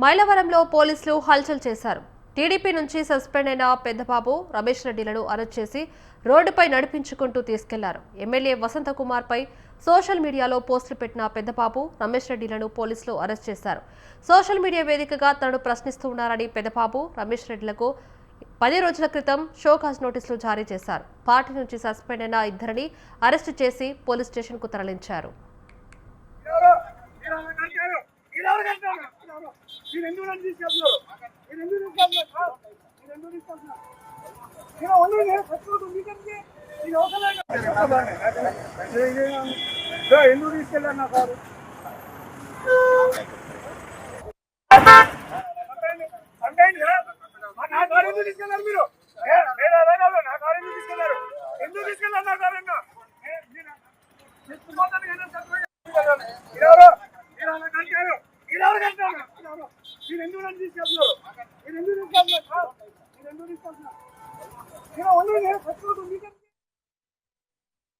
మైలవరంలో పోలీసులు హల్చల్ చేశారు. టీడీపీ నుంచి సస్పెండ్ అయిన పెద్దబాబు, రమేష్ రెడ్డిలను అరెస్ట్ చేసి రోడ్డుపై నడిపించుకుంటూ తీసుకెళ్లారు. ఎమ్మెల్యే వసంతకుమార్ పై సోషల్ మీడియాలో పోస్టులు పెట్టిన పెద్దబాబు, రమేష్ రెడ్డిలను పోలీసులు అరెస్ట్ చేశారు. సోషల్ మీడియా వేదికగా తనను ప్రశ్నిస్తున్నారని పెద్దబాబు, రమేష్ రెడ్డిలకు 10 రోజుల క్రితం షోకాజ్ నోటీసులు జారీ చేశారు. పార్టీ నుంచి సస్పెండ్ అయిన ఇద్దరిని అరెస్టు చేసి పోలీస్ స్టేషన్కు తరలించారు. మీరు